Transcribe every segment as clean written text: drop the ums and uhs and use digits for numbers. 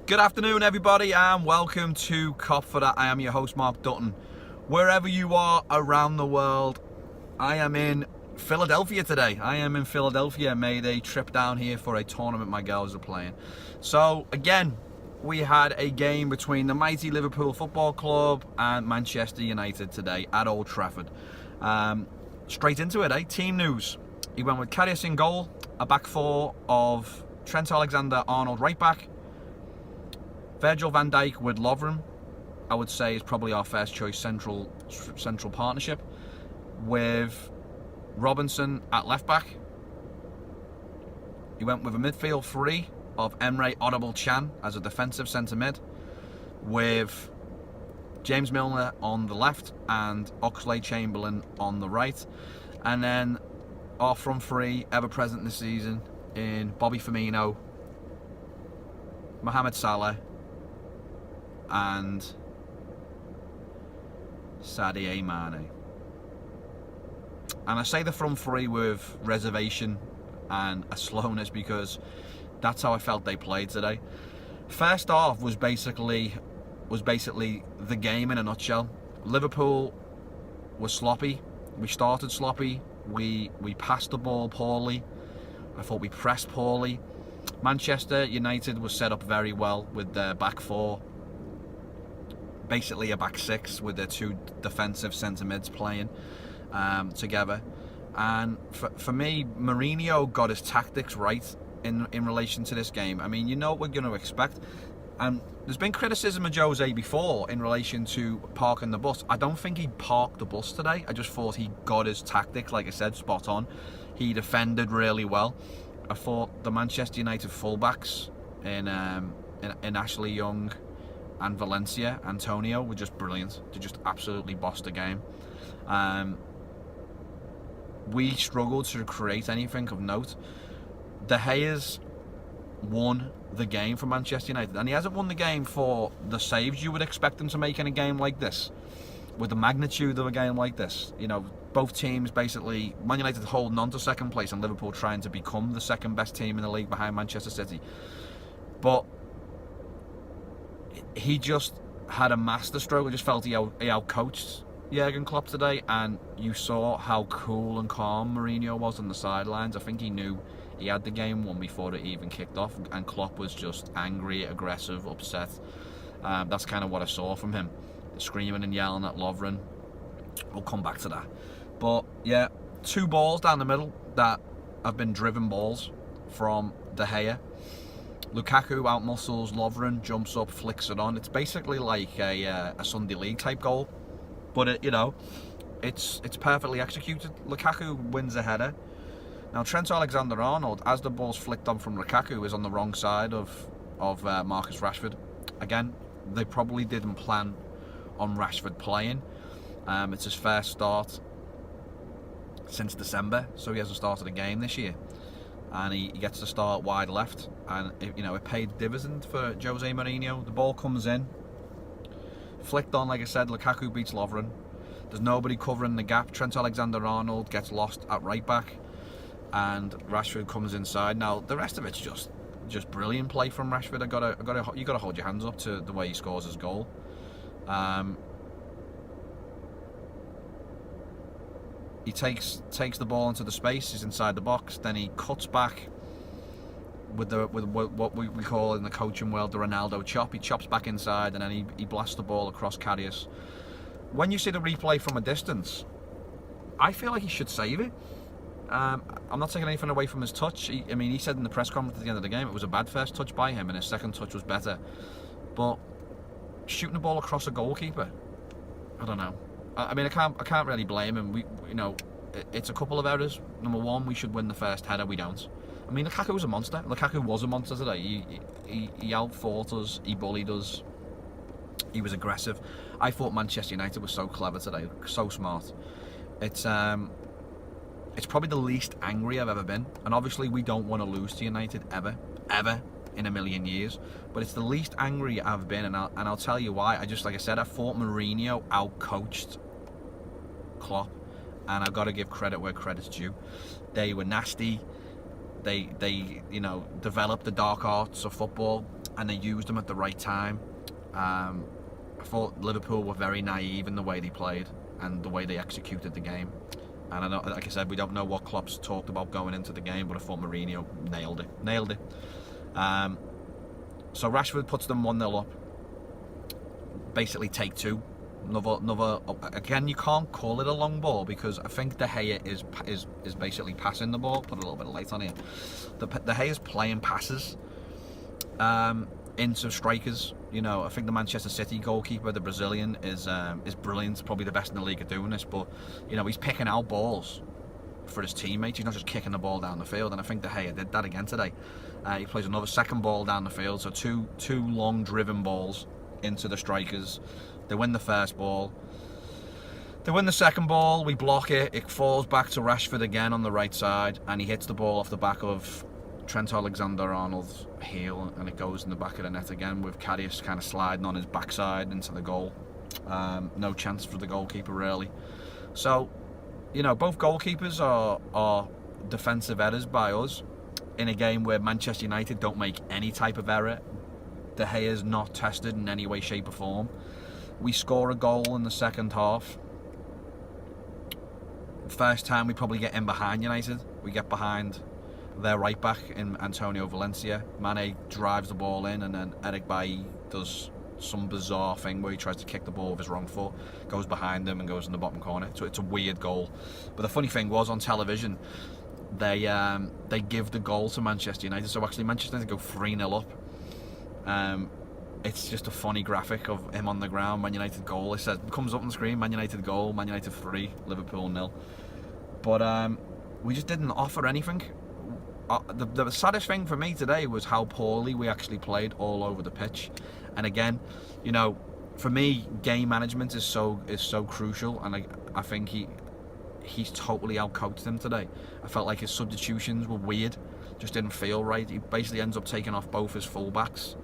Good afternoon, everybody, and welcome to Cop for That. I am your host, Mark Dutton. Wherever you are around the world, I am in Philadelphia today. Made a trip down here for a tournament my girls are playing. So, again, we had a game between the mighty Liverpool Football Club and Manchester United today at Old Trafford. Straight into it, Team news. He went with Karius in goal, a back four of Trent Alexander-Arnold right back, Virgil van Dijk with Lovren, I would say, is probably our first choice central partnership, with Robinson at left back. He went with a midfield three of Emre Audible-Chan as a defensive centre mid, with James Milner on the left and Oxlade-Chamberlain on the right. And then our front three, ever present this season, in Bobby Firmino, Mohamed Salah, and Sadio Mane. And I say the front three with reservation and a slowness because that's how I felt they played today. First half was basically the game in a nutshell. Liverpool was sloppy. We started sloppy. We passed the ball poorly. I thought we pressed poorly. Manchester United was set up very well with their back four. Basically a back six with their two defensive centre mids playing together. And for me, Mourinho got his tactics right in relation to this game. I mean, you know what we're going to expect. And there's been criticism of Jose before in relation to parking the bus. I don't think he parked the bus today. I just thought he got his tactics, like I said, spot on. He defended really well. I thought the Manchester United fullbacks in Ashley Young and Valencia, Antonio, were just brilliant. They just absolutely bossed the game. We struggled to create anything of note. De Gea's won the game for Manchester United, and he hasn't won the game for the saves you would expect him to make in a game like this, with the magnitude of a game like this. You know, both teams basically, Man United holding on to second place and Liverpool trying to become the second best team in the league behind Manchester City. But he just had a masterstroke. I just felt he out-coached Jurgen Klopp today, and you saw how cool and calm Mourinho was on the sidelines. I think he knew he had the game won before it even kicked off, and Klopp was just angry, aggressive, upset. That's kind of what I saw from him, screaming and yelling at Lovren. We'll come back to that. But yeah, two balls down the middle that have been driven balls from De Gea. Lukaku outmuscles Lovren, jumps up, flicks it on. It's basically like a Sunday League type goal, but it's perfectly executed. Lukaku wins a header. Now Trent Alexander-Arnold, as the ball's flicked on from Lukaku, is on the wrong side of Marcus Rashford. Again, they probably didn't plan on Rashford playing. It's his first start since December, so he hasn't started a game this year. And he gets to start wide left, and it paid dividend for Jose Mourinho. The ball comes in, flicked on, like I said. Lukaku beats Lovren. There's nobody covering the gap. Trent Alexander-Arnold gets lost at right back, and Rashford comes inside. Now the rest of it's just brilliant play from Rashford. You gotta hold your hands up to the way he scores his goal. He takes the ball into the space. He's inside the box. Then he cuts back with what we call in the coaching world the Ronaldo chop. He chops back inside, and then he blasts the ball across Karius. When you see the replay from a distance, I feel like he should save it. I'm not taking anything away from his touch. He said in the press conference at the end of the game it was a bad first touch by him, and his second touch was better. But shooting the ball across a goalkeeper, I don't know. I can't really blame him. It's a couple of errors. Number one, we should win the first header. We don't. Lukaku was a monster. Lukaku was a monster today. He out-fought us. He bullied us. He was aggressive. I thought Manchester United was so clever today, so smart. It's probably the least angry I've ever been. And obviously, we don't want to lose to United ever in a million years. But it's the least angry I've been, and I'll tell you why. I thought Mourinho out-coached Klopp, and I've got to give credit where credit's due. They were nasty. They developed the dark arts of football. and they used them at the right time. I thought Liverpool were very naive in the way they played and the way they executed the game. And I know, like I said, we don't know what Klopp's talked about going into the game, but I thought Mourinho nailed it. So Rashford puts them 1-0 up. Basically take two. Another. Again, you can't call it a long ball because I think De Gea is basically passing the ball. Put a little bit of light on here. De Gea is playing passes into strikers. You know, I think the Manchester City goalkeeper, the Brazilian, is brilliant. Probably the best in the league at doing this. But you know, he's picking out balls for his teammates. He's not just kicking the ball down the field. And I think De Gea did that again today. He plays another second ball down the field. So two long driven balls into the strikers. They win the first ball. They win the second ball. We block it. It falls back to Rashford again on the right side, and he hits the ball off the back of Trent Alexander-Arnold's heel, and it goes in the back of the net again with Karius kind of sliding on his backside into the goal. No chance for the goalkeeper really. So, you know, both goalkeepers are defensive errors by us in a game where Manchester United don't make any type of error. De Gea is not tested in any way, shape or form. We score a goal in the second half. First time we probably get in behind United. We get behind their right back in Antonio Valencia. Mane drives the ball in, and then Eric Bailly does some bizarre thing where he tries to kick the ball with his wrong foot, goes behind him and goes in the bottom corner. So it's a weird goal. But the funny thing was, on television, they give the goal to Manchester United. So actually Manchester United go 3-0 up. It's just a funny graphic of him on the ground, Man United goal. It says, comes up on the screen, Man United goal, Man United 3, Liverpool 0. But we just didn't offer anything. The saddest thing for me today was how poorly we actually played all over the pitch. And again, you know, for me, game management is so crucial, and I think he's totally outcoached him today. I felt like his substitutions were weird, just didn't feel right. He basically ends up taking off both his fullbacks.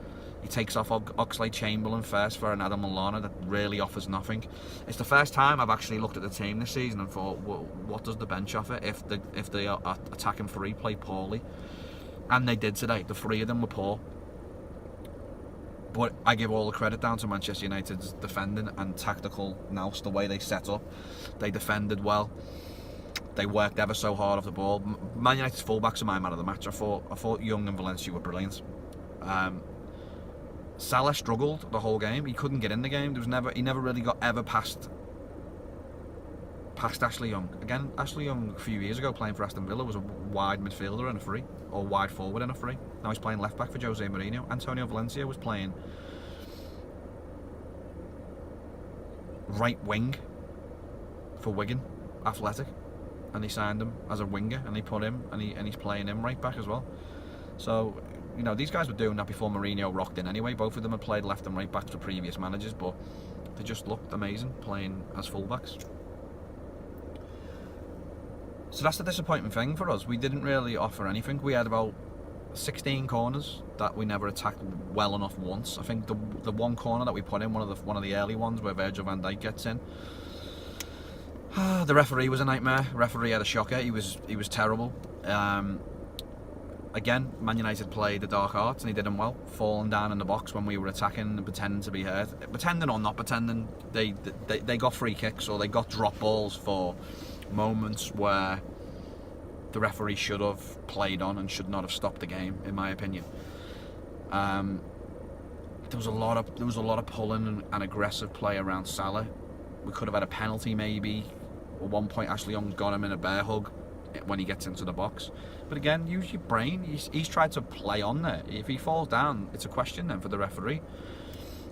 He takes off Oxlade-Chamberlain first for an Adam Lallana that really offers nothing. It's the first time I've actually looked at the team this season and thought, well, what does the bench offer if they are attacking three play poorly? And they did today. The three of them were poor. But I give all the credit down to Manchester United's defending and tactical nous, the way they set up. They defended well. They worked ever so hard off the ball. Man United's fullbacks are my man of the match. I thought Young and Valencia were brilliant. Salah struggled the whole game. He couldn't get in the game. He never really got ever past Ashley Young. Again, Ashley Young a few years ago playing for Aston Villa was a wide midfielder and a free, or wide forward and a free. Now he's playing left back for Jose Mourinho. Antonio Valencia was playing right wing for Wigan Athletic, and they signed him as a winger, and they put him, and he's playing him right back as well. So, you know, these guys were doing that before Mourinho rocked in anyway. Both of them had played left and right backs for previous managers, but they just looked amazing playing as fullbacks. So that's the disappointing thing for us. We didn't really offer anything. We had about 16 corners that we never attacked well enough once. I think the one corner that we put in, one of the early ones where Virgil van Dijk gets in, the referee was a nightmare. The referee had a shocker. He was terrible. Again, Man United played the dark arts and he did them well, falling down in the box when we were attacking and pretending to be hurt. Pretending or not pretending, they got free kicks or they got drop balls for moments where the referee should have played on and should not have stopped the game, in my opinion. There was a lot of pulling and aggressive play around Salah. We could have had a penalty maybe. At one point, Ashley Young's got him in a bear hug when he gets into the box. But again, use your brain. He's tried to play on there. If he falls down, it's a question then for the referee.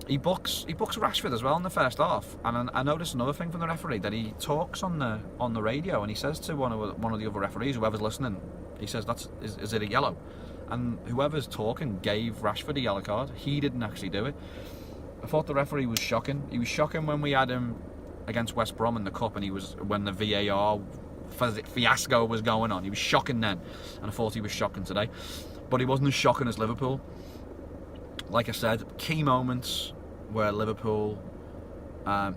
He books Rashford as well in the first half, and I noticed another thing from the referee, that he talks on the radio and he says to one of the other referees, whoever's listening, he says, is it a yellow? And whoever's talking gave Rashford a yellow card. He didn't actually do it. I thought the referee was shocking. He was shocking when we had him against West Brom in the cup, and when the VAR fiasco was going on. He was shocking then, and I thought he was shocking today, but he wasn't as shocking as Liverpool. Like I said, key moments where Liverpool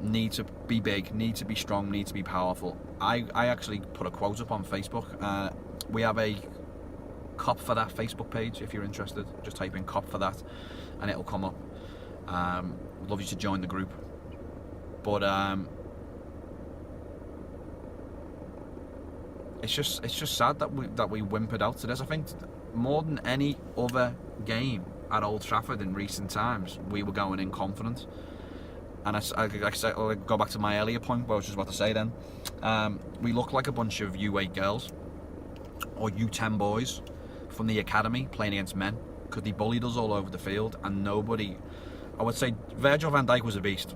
need to be big, need to be strong, need to be powerful. I actually put a quote up on Facebook. We have a Cop for That Facebook page. If you're interested, just type in Cop for That, and it'll come up. I'd love you to join the group. But it's just sad that we whimpered out to this. I think more than any other game at Old Trafford in recent times, we were going in confident. And I'll go back to my earlier point, what I was just about to say then. We look like a bunch of U8 girls or U10 boys from the academy playing against men, because they bullied us all over the field, and nobody... I would say Virgil van Dijk was a beast,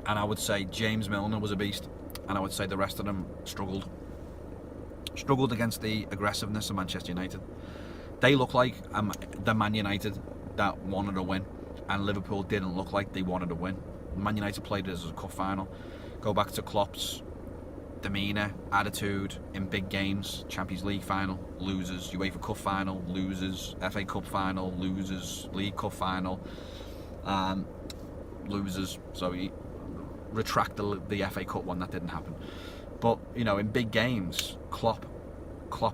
and I would say James Milner was a beast, and I would say the rest of them struggled against the aggressiveness of Manchester United. They look like the Man United that wanted to win, and Liverpool didn't look like they wanted to win. Man United played it as a cup final. Go back to Klopp's demeanour, attitude in big games. Champions League final, losers. UEFA Cup final, losers. FA Cup final, losers. League Cup final, losers. So he retract the FA Cup one, that didn't happen. But you know, in big games, Klopp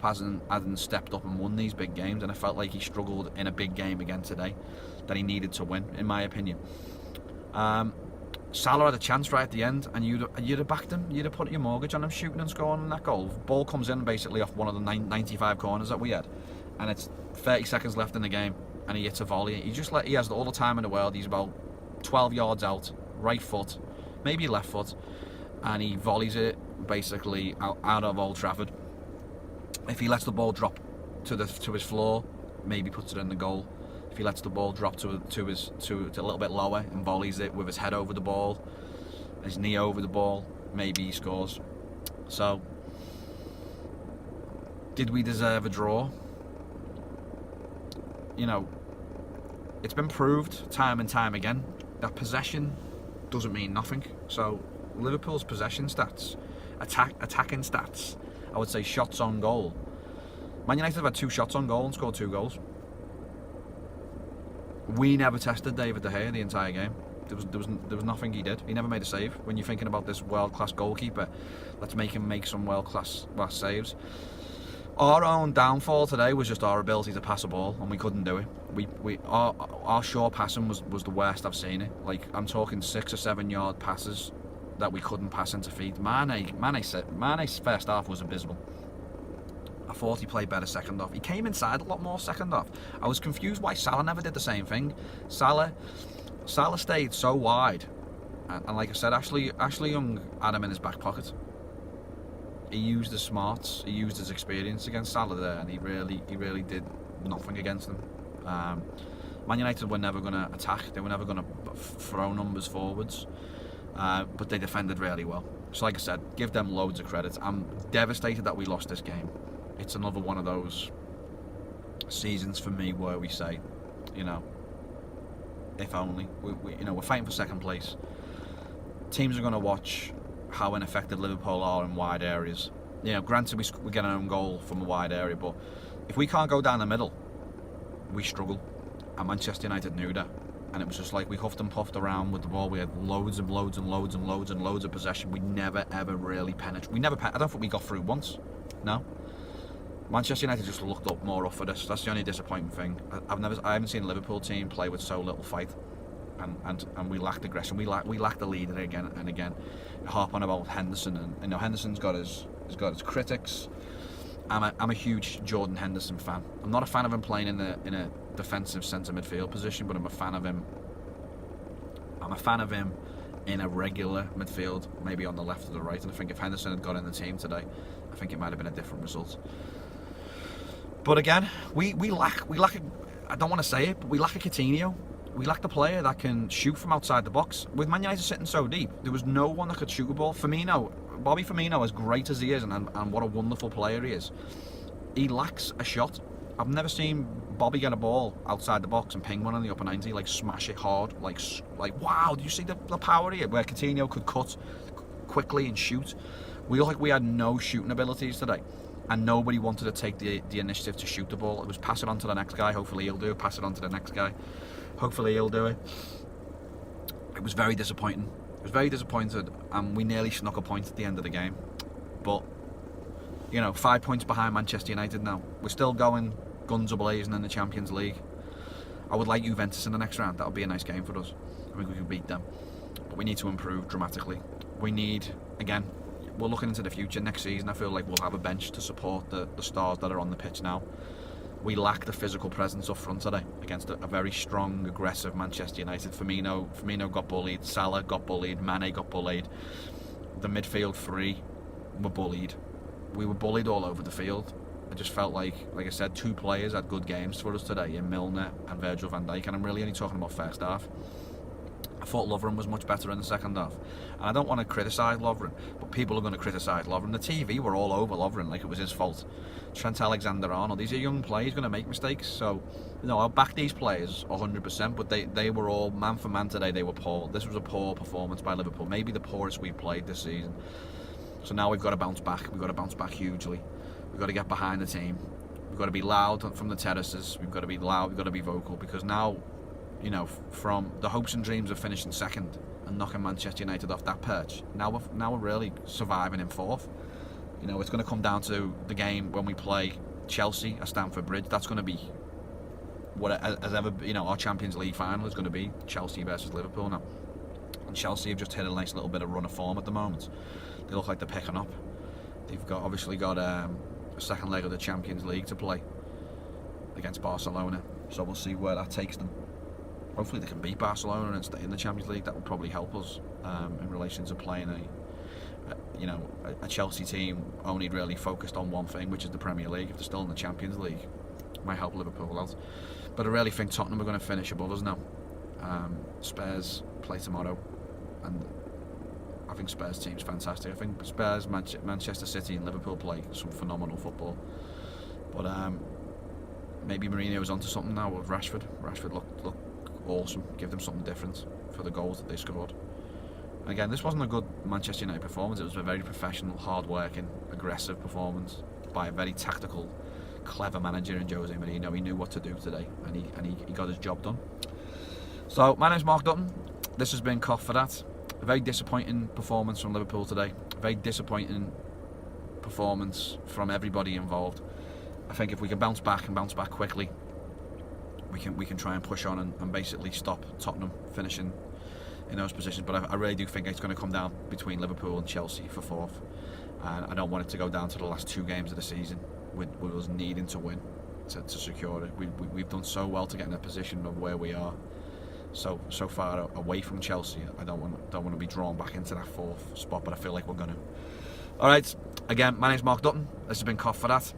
hasn't stepped up and won these big games, and I felt like he struggled in a big game again today that he needed to win, in my opinion. Salah had a chance right at the end, and you'd have backed him. You'd have put your mortgage on him shooting and scoring that goal. Ball comes in basically off one of the 95 corners that we had, and it's 30 seconds left in the game, and he hits a volley. He has all the time in the world. He's about 12 yards out, right foot, maybe left foot, and he volleys it basically out of Old Trafford. If he lets the ball drop to his floor, maybe puts it in the goal. If he lets the ball drop to a little bit lower and volleys it with his head over the ball, his knee over the ball, maybe he scores. So, did we deserve a draw? You know, it's been proved time and time again that possession doesn't mean nothing. So, Liverpool's possession stats, attacking stats, I would say shots on goal. Man United have had 2 shots on goal and scored 2 goals. We never tested David De Gea the entire game. There was nothing he did. He never made a save. When you're thinking about this world-class goalkeeper, let's make him make some world-class saves. Our own downfall today was just our ability to pass a ball, and we couldn't do it. Our short passing was the worst I've seen it. Like, I'm talking 6 or 7 yard passes that we couldn't pass into feet. Mane's first half was abysmal. I thought he played better second half. He came inside a lot more second half. I was confused why Salah never did the same thing. Salah stayed so wide, and like I said, Ashley Young had him in his back pocket. He used his smarts, he used his experience against Salah there, and he really did nothing against him. Man United were never going to attack. They were never going to throw numbers forwards, but they defended really well. So like I said, give them loads of credit. I'm devastated that we lost this game. It's another one of those seasons for me where we say, you know, if only. We're fighting for second place. Teams are going to watch how ineffective Liverpool are in wide areas. You know, granted we get an own goal from a wide area, but if we can't go down the middle, we struggle. And Manchester United knew that. And it was just like we huffed and puffed around with the ball. We had loads of possession. We never ever really penetrated. I don't think we got through once. No. Manchester United just looked up more up for this. That's the only disappointing thing. I haven't seen a Liverpool team play with so little fight, and we lacked aggression. We lacked the leader again and again. Harp on about Henderson, and you know Henderson's got his critics. I'm a huge Jordan Henderson fan. I'm not a fan of him playing in a defensive centre midfield position, but I'm a fan of him. In a regular midfield, maybe on the left or the right. And I think if Henderson had got in the team today, I think it might have been a different result. But again, we lack. I don't want to say it, but we lack a Coutinho. We lack the player that can shoot from outside the box. With Man United sitting so deep, there was no one that could shoot a ball. Bobby Firmino, as great as he is, and what a wonderful player he is, he lacks a shot. I've never seen Bobby get a ball outside the box and ping one on the upper 90, like smash it hard, like wow, do you see the power here? Where Coutinho could cut quickly and shoot. We looked like we had no shooting abilities today, and nobody wanted to take the initiative to shoot the ball. It was pass it on to the next guy, hopefully he'll do it, pass it on to the next guy, hopefully he'll do it. It was very disappointing. I was very disappointed, and we nearly snuck a point at the end of the game. But, you know, 5 points behind Manchester United now. We're still going guns a-blazing in the Champions League. I would like Juventus in the next round. That would be a nice game for us. I think we can beat them. But we need to improve dramatically. We need, again, we're looking into the future. Next season, I feel like we'll have a bench to support the stars that are on the pitch now. We lack the physical presence up front today against a very strong, aggressive Manchester United. Firmino got bullied, Salah got bullied, Mane got bullied. The midfield three were bullied. We were bullied all over the field. I just felt like I said, 2 players had good games for us today in Milner and Virgil van Dijk, and I'm really only talking about first half. I thought Lovren was much better in the second half. And I don't want to criticise Lovren, but people are going to criticise Lovren. The TV were all over Lovren like it was his fault. Trent Alexander-Arnold, these are young players, going to make mistakes. So, I'll back these players 100%, but they were all, man for man today, they were poor. This was a poor performance by Liverpool, maybe the poorest we've played this season. So now we've got to bounce back. We've got to bounce back hugely. We've got to get behind the team. We've got to be loud from the terraces. We've got to be loud. We've got to be vocal, because now, from the hopes and dreams of finishing second and knocking Manchester United off that perch, now we're really surviving in fourth. It's going to come down to the game when we play Chelsea at Stamford Bridge. That's going to be our Champions League final is going to be Chelsea versus Liverpool now. And Chelsea have just hit a nice little bit of run of form at the moment. They look like they're picking up. They've obviously got a second leg of the Champions League to play against Barcelona. So we'll see where that takes them. Hopefully they can beat Barcelona and stay in the Champions League. That would probably help us in relation to playing a Chelsea team only really focused on one thing, which is the Premier League. If they're still in the Champions League, it might help Liverpool out. But I really think Tottenham are going to finish above us now. Spurs play tomorrow, and I think Spurs team's fantastic. I think Spurs, Manchester City and Liverpool play some phenomenal football. But maybe Mourinho's onto something now with Rashford. Rashford looked awesome. Give them something different for the goals that they scored. And again, this wasn't a good Manchester United performance. It was a very professional, hard-working, aggressive performance by a very tactical, clever manager in Jose Mourinho. He knew what to do today, and he got his job done. So my name's Mark Dutton. This has been Cough for That. A very disappointing performance from Liverpool today. A very disappointing performance from everybody involved. I think if we can bounce back and bounce back quickly, we can try and push on and basically stop Tottenham finishing in those positions. But I really do think it's going to come down between Liverpool and Chelsea for fourth, and I don't want it to go down to the last 2 games of the season with us needing to win to secure it. We've done so well to get in a position of where we are so far away from Chelsea. I don't want to be drawn back into that 4th spot, but I feel like we're going to. Alright, again, my name's Mark Dutton. This has been Cough for That.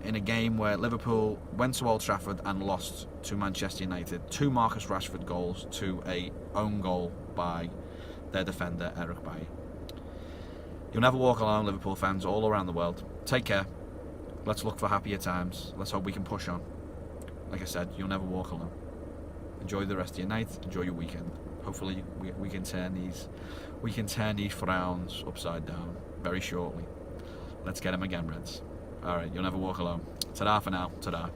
In a game where Liverpool went to Old Trafford and lost to Manchester United, 2 Marcus Rashford goals to a own goal by their defender Eric Bailly. You'll never walk alone, Liverpool fans all around the world. Take care. Let's look for happier times. Let's hope we can push on. Like I said, you'll never walk alone. Enjoy the rest of your night. Enjoy your weekend. Hopefully we can turn these frowns upside down very shortly. Let's get them again, Reds. Alright, you'll never walk alone. Ta-da for now. Ta-da.